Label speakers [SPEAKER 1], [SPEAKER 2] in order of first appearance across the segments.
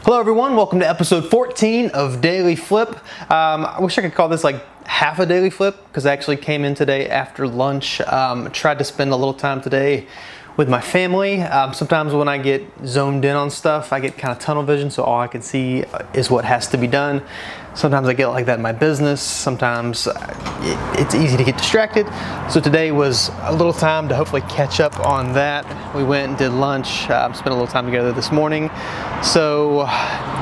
[SPEAKER 1] Hello everyone, welcome to episode 14 of Daily Flip. I wish I could call this like half a daily flip because I actually came in today after lunch. Tried to spend a little time today with my family. Sometimes when I get zoned in on stuff, I get kind of tunnel vision, so all I can see is what has to be done. Sometimes I get like that in my business. Sometimes it's easy to get distracted. So today was a little time to hopefully catch up on that. We went and did lunch, spent a little time together this morning. So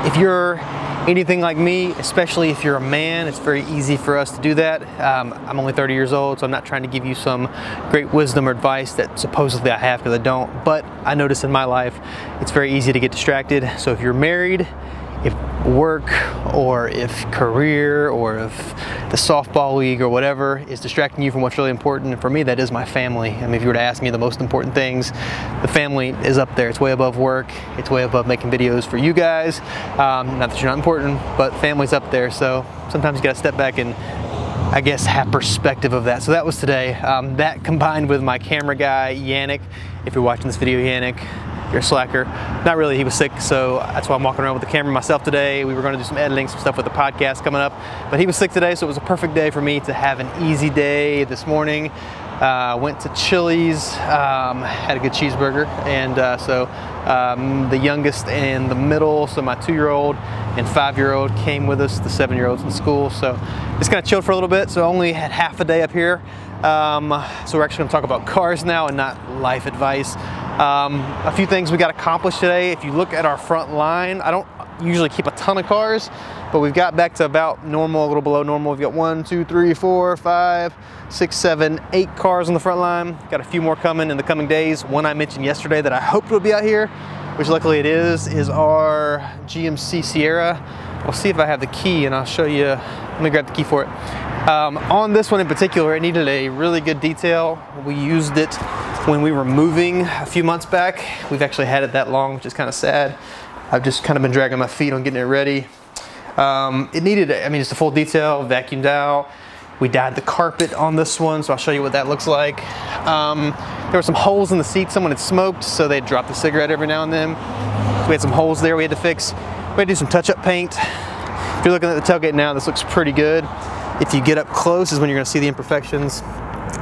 [SPEAKER 1] if you're anything like me, especially if you're a man, it's very easy for us to do that. I'm only 30 years old, so I'm not trying to give you some great wisdom or advice that supposedly I have, because I don't. But I notice in my life, it's very easy to get distracted. So if you're married, if work or if career or if the softball league or whatever is distracting you from what's really important, and for me that is my family. I mean, if you were to ask me the most important things, the family is up there. It's way above work, it's way above making videos for you guys. Not that you're not important, but family's up there. So sometimes you gotta step back and I guess have perspective of that. So that was today. That combined with my camera guy, Yannick. If you're watching this video, Yannick, you're a slacker. Not really, he was sick, so that's why I'm walking around with the camera myself today. We were gonna do some editing, some stuff with the podcast coming up, but he was sick today, so it was a perfect day for me to have an easy day this morning. Went to Chili's, had a good cheeseburger, and the youngest and the middle, so my 2-year-old and 5-year-old came with us, the 7-year-old's in school, so just kind of chilled for a little bit, so only had half a day up here. So we're actually gonna talk about cars now and not life advice. A few things we got accomplished today. If you look at our front line, I don't usually keep a ton of cars, but we've got back to about normal, a little below normal. We've got 1, 2, 3, 4, 5, 6, 7, 8 cars on the front line. Got a few more coming in the coming days. One I mentioned yesterday that I hoped would be out here, which luckily it is our GMC Sierra. We'll see if I have the key and I'll show you. Let me grab the key for it. On this one in particular, it needed a really good detail. We used it when we were moving a few months back. We've actually had it that long, which is kind of sad. I've just kind of been dragging my feet on getting it ready. It needed, I mean, just a full detail, vacuumed out. We dyed the carpet on this one, so I'll show you what that looks like. There were some holes in the seat. Someone had smoked, so they'd drop the cigarette every now and then. So we had some holes there we had to fix. We had to do some touch-up paint. If you're looking at the tailgate now, this looks pretty good. If you get up close is when you're gonna see the imperfections.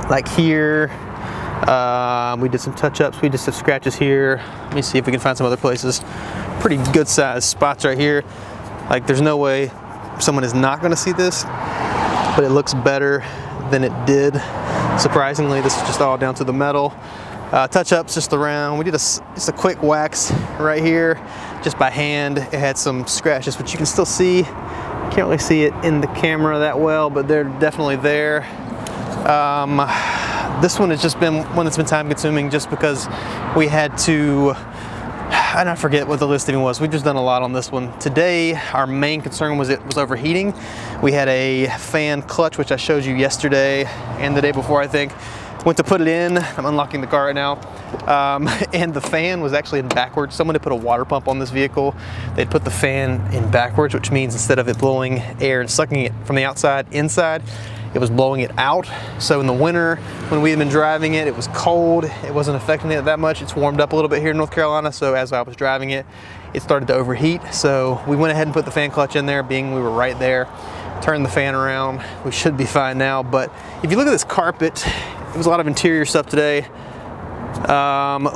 [SPEAKER 1] Like here, we did some touch-ups. We did some scratches here. Let me see if we can find some other places. Pretty good sized spots right here. Like there's no way someone is not gonna see this, but it looks better than it did. Surprisingly, this is just all down to the metal. Touch-ups just around. We did just a quick wax right here, just by hand. It had some scratches, which you can still see. Can't really see it in the camera that well, but they're definitely there. This one has just been one that's been time consuming just because we had to, and I forget what the list even was. We've just done a lot on this one. Today, our main concern was it was overheating. We had a fan clutch, which I showed you yesterday and the day before, I think. Went to put it in. I'm unlocking the car right now. And the fan was actually in backwards. Someone had put a water pump on this vehicle. They'd put the fan in backwards, which means instead of it blowing air and sucking it from the outside inside, it was blowing it out. So in the winter, when we had been driving it, it was cold. It wasn't affecting it that much. It's warmed up a little bit here in North Carolina. So as I was driving it, it started to overheat. So we went ahead and put the fan clutch in there, being we were right there. Turned the fan around. We should be fine now. But if you look at this carpet, it was a lot of interior stuff today.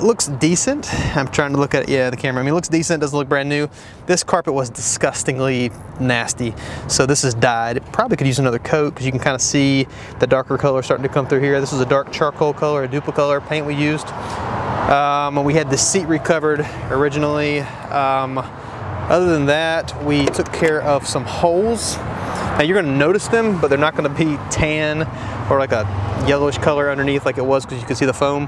[SPEAKER 1] Looks decent. I'm trying to look at it, yeah, the camera. I mean, it looks decent, doesn't look brand new. This carpet was disgustingly nasty. So this is dyed. It probably could use another coat because you can kind of see the darker color starting to come through here. This is a dark charcoal color, a Duplicolor paint we used. We had the seat recovered originally. Other than that, we took care of some holes. Now you're gonna notice them, but they're not gonna be tan or like a yellowish color underneath like it was, because you can see the foam.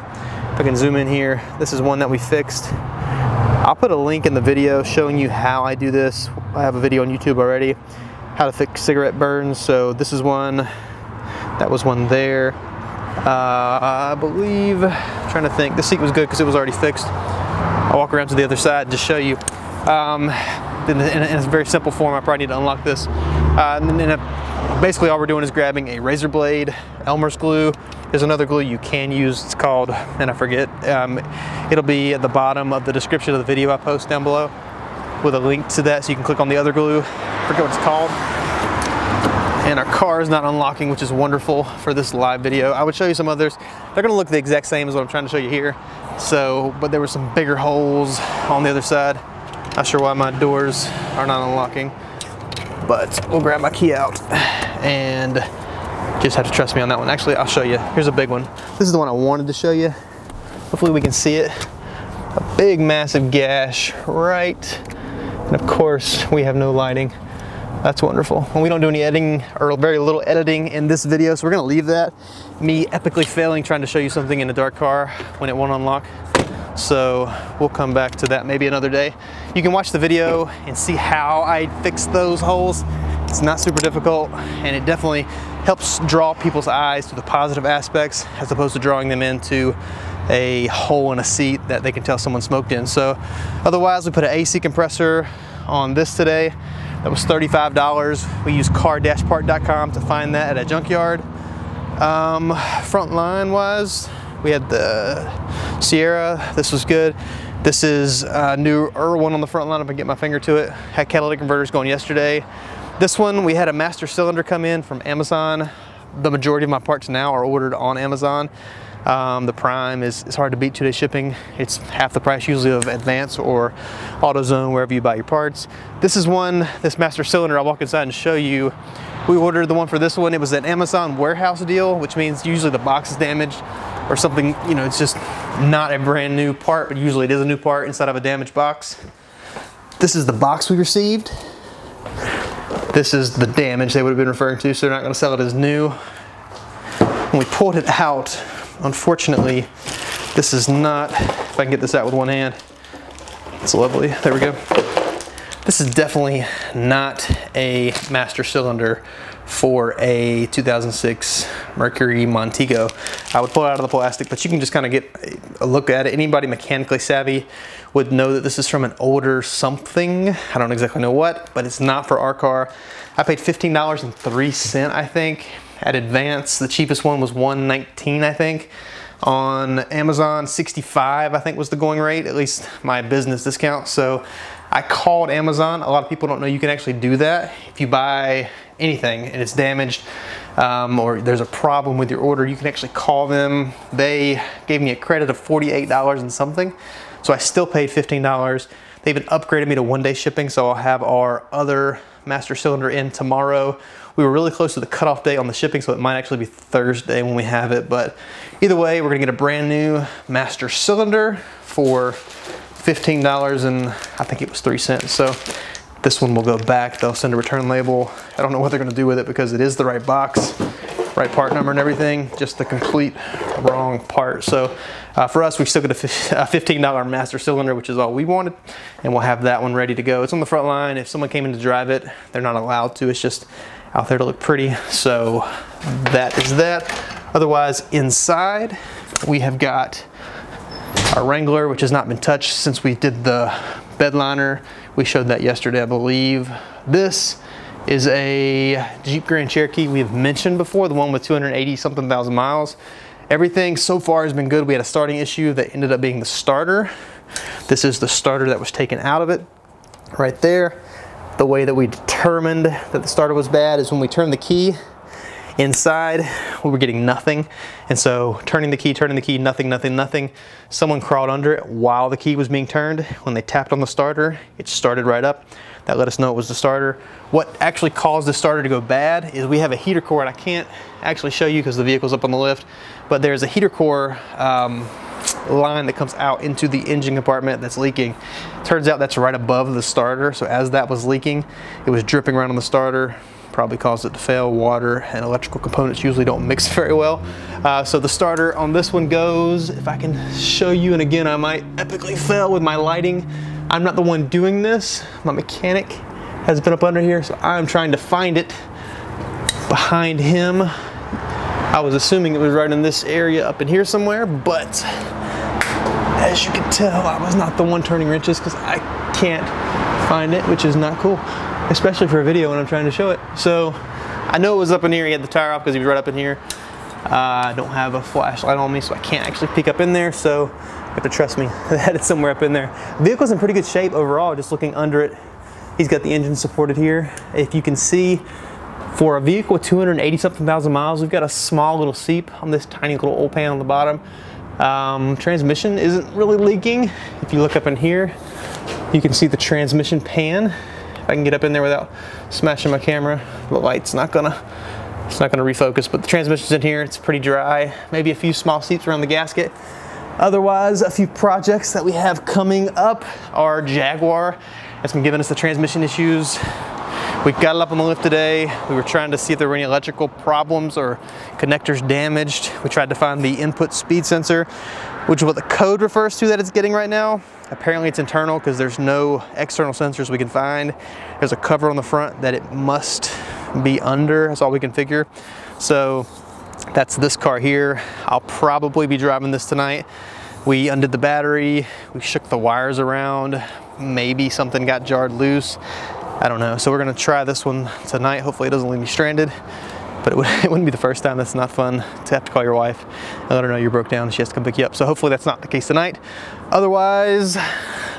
[SPEAKER 1] If I can zoom in here, this is one that we fixed. I'll put a link in the video showing you how I do this. I have a video on YouTube already, how to fix cigarette burns. So this is one, that was one there. I believe, I'm trying to think, the seat was good because it was already fixed. I'll walk around to the other side to show you. In a very simple form, I probably need to unlock this. Basically all we're doing is grabbing a razor blade, Elmer's glue. There's another glue you can use, it's called, and I forget, it'll be at the bottom of the description of the video I post down below. with a link to that so you can click on the other glue. I forget what it's called. And our car is not unlocking, which is wonderful for this live video. I would show you some others. They're gonna look the exact same as what I'm trying to show you here. So, but there were some bigger holes on the other side. Not sure why my doors are not unlocking, but we'll grab my key out and just have to trust me on that one. Actually, I'll show you. Here's a big one. This is the one I wanted to show you. Hopefully we can see it. A big, massive gash right. And of course, we have no lighting. That's wonderful. And we don't do any editing, or very little editing in this video, so we're gonna leave that. Me epically failing trying to show you something in a dark car when it won't unlock. So we'll come back to that maybe another day. You can watch the video and see how I fixed those holes. It's not super difficult, and it definitely helps draw people's eyes to the positive aspects as opposed to drawing them into a hole in a seat that they can tell someone smoked in. So otherwise, we put an AC compressor on this today. That was $35. We used car-part.com to find that at a junkyard. Front line wise, we had the Sierra. This was good. This is a new one on the front line if I can get my finger to it. Had catalytic converters going yesterday. This one, we had a master cylinder come in from Amazon. The majority of my parts now are ordered on Amazon. The Prime is hard to beat 2-day shipping. It's half the price usually of Advance or AutoZone, wherever you buy your parts. This is one, this master cylinder, I'll walk inside and show you. We ordered the one for this one. It was an Amazon warehouse deal, which means usually the box is damaged or something, you know, it's just not a brand new part, but usually it is a new part inside of a damaged box. This is the box we received. This is the damage they would have been referring to, so they're not gonna sell it as new. When we pulled it out, unfortunately, this is not, if I can get this out with one hand, it's lovely, there we go. This is definitely not a master cylinder for a 2006 Mercury Montego. I would pull it out of the plastic, but you can just kind of get a look at it. Anybody mechanically savvy would know that this is from an older something. I don't exactly know what, but it's not for our car. I paid $15.03, I think. At Advance, the cheapest one was $119, I think. On Amazon, $65, I think was the going rate, at least my business discount. So I called Amazon. A lot of people don't know you can actually do that. If you buy anything and it's damaged or there's a problem with your order, you can actually call them. They gave me a credit of $48 and something. So I still paid $15. They even upgraded me to 1-day shipping, so I'll have our other master cylinder in tomorrow. We were really close to the cutoff date on the shipping, so it might actually be Thursday when we have it. But either way, we're gonna get a brand new master cylinder for $15 and I think it was 3 cents. So this one will go back. They'll send a return label. I don't know what they're gonna do with it because it is the right box, right part number and everything, just the complete wrong part. So for us, we still get a $15 master cylinder, which is all we wanted, and we'll have that one ready to go. It's on the front line. If someone came in to drive it, they're not allowed to. It's just out there to look pretty. So that is that. Otherwise, inside, we have got our Wrangler, which has not been touched since we did the bed liner. We showed that yesterday, I believe. This is a Jeep Grand Cherokee we've mentioned before, the one with 280 something thousand miles. Everything so far has been good. We had a starting issue that ended up being the starter. This is the starter that was taken out of it right there. The way that we determined that the starter was bad is when we turned the key inside, we were getting nothing. And so turning the key, nothing, nothing, nothing. Someone crawled under it while the key was being turned. When they tapped on the starter, it started right up. That let us know it was the starter. What actually caused the starter to go bad is we have a heater core, and I can't actually show you because the vehicle's up on the lift, but there's a heater core line that comes out into the engine compartment that's leaking. Turns out that's right above the starter, so as that was leaking, it was dripping around on the starter, probably caused it to fail. Water and electrical components usually don't mix very well. So the starter on this one goes, if I can show you, and again, I might epically fail with my lighting. I'm not the one doing this. My mechanic has been up under here, so I'm trying to find it behind him. I was assuming it was right in this area up in here somewhere, but as you can tell, I was not the one turning wrenches because I can't find it, which is not cool, especially for a video when I'm trying to show it. So I know it was up in here. He had the tire off because he was right up in here. I don't have a flashlight on me, so I can't actually peek up in there. So have to trust me that it's somewhere up in there. The vehicle's in pretty good shape overall, just looking under it. He's got the engine supported here. If you can see, for a vehicle with 280 something thousand miles, we've got a small little seep on this tiny little oil pan on the bottom. Transmission isn't really leaking. If you look up in here, you can see the transmission pan. If I can get up in there without smashing my camera, the light's not gonna refocus, but the transmission's in here. It's pretty dry. Maybe a few small seeps around the gasket. Otherwise, a few projects that we have coming up. Our Jaguar has been giving us the transmission issues. We got it up on the lift today. We were trying to see if there were any electrical problems or connectors damaged. We tried to find the input speed sensor, which is what the code refers to that it's getting right now. Apparently it's internal because there's no external sensors we can find. There's a cover on the front that it must be under. That's all we can figure. So that's this car here. I'll probably be driving this tonight. We undid the battery. We shook the wires around. Maybe something got jarred loose. I don't know. So we're gonna try this one tonight. Hopefully it doesn't leave me stranded, but it wouldn't be the first time. That's not fun to have to call your wife and let her know you're broke down and she has to come pick you up. So hopefully that's not the case tonight. Otherwise,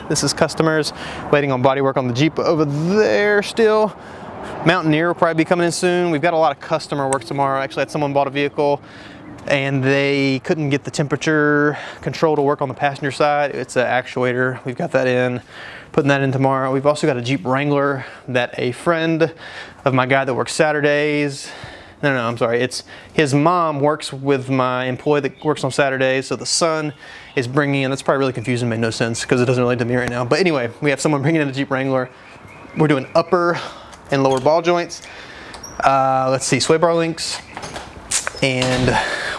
[SPEAKER 1] this is customers waiting on body work on the Jeep over there still. Mountaineer will probably be coming in soon. We've got a lot of customer work tomorrow. Actually, I had someone bought a vehicle and they couldn't get the temperature control to work on the passenger side. It's an actuator. We've got that in, putting that in tomorrow. We've also got a Jeep Wrangler that a friend of my guy that works Saturdays, no, I'm sorry, it's his mom works with my employee that works on Saturdays, so the son is bringing in, that's probably really confusing, made no sense because it doesn't relate to me right now. But anyway, we have someone bringing in a Jeep Wrangler. We're doing upper and lower ball joints. Let's see, sway bar links, and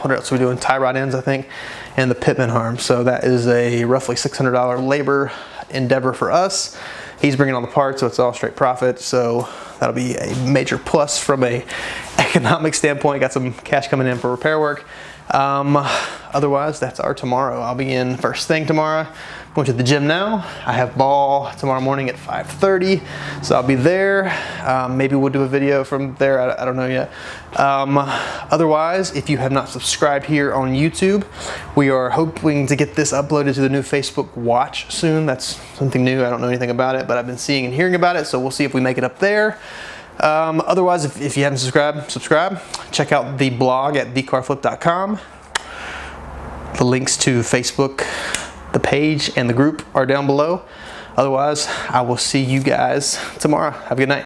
[SPEAKER 1] what else are we doing? Tie rod ends, I think, and the pitman arm. So that is a roughly $600 labor endeavor for us. He's bringing all the parts, so it's all straight profit. So that'll be a major plus from a economic standpoint. Got some cash coming in for repair work. Otherwise, that's our tomorrow. I'll be in first thing tomorrow. Going to the gym now. I have ball tomorrow morning at 5:30, so I'll be there. Maybe we'll do a video from there. I don't know yet. Otherwise, if you have not subscribed here on YouTube, we are hoping to get this uploaded to the new Facebook Watch soon. That's something new. I don't know anything about it, but I've been seeing and hearing about it, so we'll see if we make it up there. Otherwise, if you haven't subscribe. Check out the blog at thecarflip.com. The links to Facebook, the page, and the group are down below. Otherwise, I will see you guys tomorrow. Have a good night.